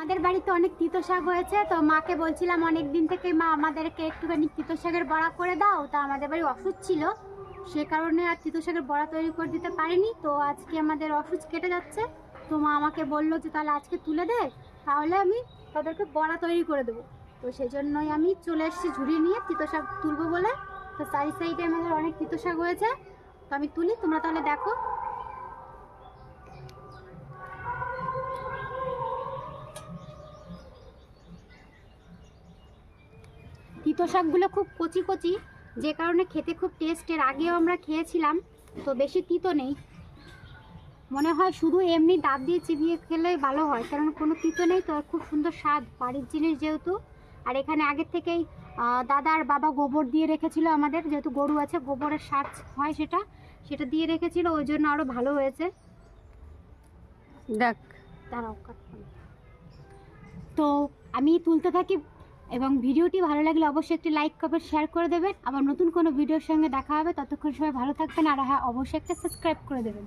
আমাদের বাড়িতে অনেক তিতো শাক হয়েছে, তো মাকে বলছিলাম অনেক দিন থেকে, মা আমাদেরকে একটুখানি তিতো শাকের বড়া করে দাও। তা আমাদের বাড়ি ওষুধ ছিল, সে কারণে আর তিতো শাকের বড়া তৈরি করে দিতে পারিনি। তো আজকে আমাদের ওষুধ কেটে যাচ্ছে, তো মা আমাকে বললো যে তাহলে আজকে তুলে দে, তাহলে আমি তাদেরকে বড়া তৈরি করে দেবো। তো সেই জন্যই আমি চলে এসেছি ঝুড়ি নিয়ে তিতো শাক তুলবো বলে। তো সাইডে আমাদের অনেক তিতো শাক হয়েছে, তো আমি তুলি, তোমরা তাহলে দেখো। তিতো শাকগুলো খুব কচি কচি, যে কারণে খেতে খুব টেস্টের। আগেও আমরা খেয়েছিলাম, তো বেশি তিতো নেই। মনে হয় শুধু এমনি দাঁত দিয়ে চিবিয়ে খেলে ভালো হয়, কারণ কোনো তিতো নেই, তো খুব সুন্দর স্বাদ, বাড়ির জিনিস যেহেতু। আর এখানে আগের থেকেই দাদা আর বাবা গোবর দিয়ে রেখেছিল, আমাদের যেহেতু গরু আছে, গোবরের সার হয় সেটা সেটা দিয়ে রেখেছিল, ওই জন্য আরও ভালো হয়েছে। দেখ, তারাও তো আমি তুলতে থাকি, এবং ভিডিওটি ভালো লাগলে অবশ্যই একটি লাইক কমেন্ট শেয়ার করে দেবেন। আবার নতুন কোনো ভিডিওর সঙ্গে দেখা হবে, ততক্ষণ সবাই ভালো থাকবেন। আর হ্যাঁ, অবশ্যই একটা সাবস্ক্রাইব করে দেবেন।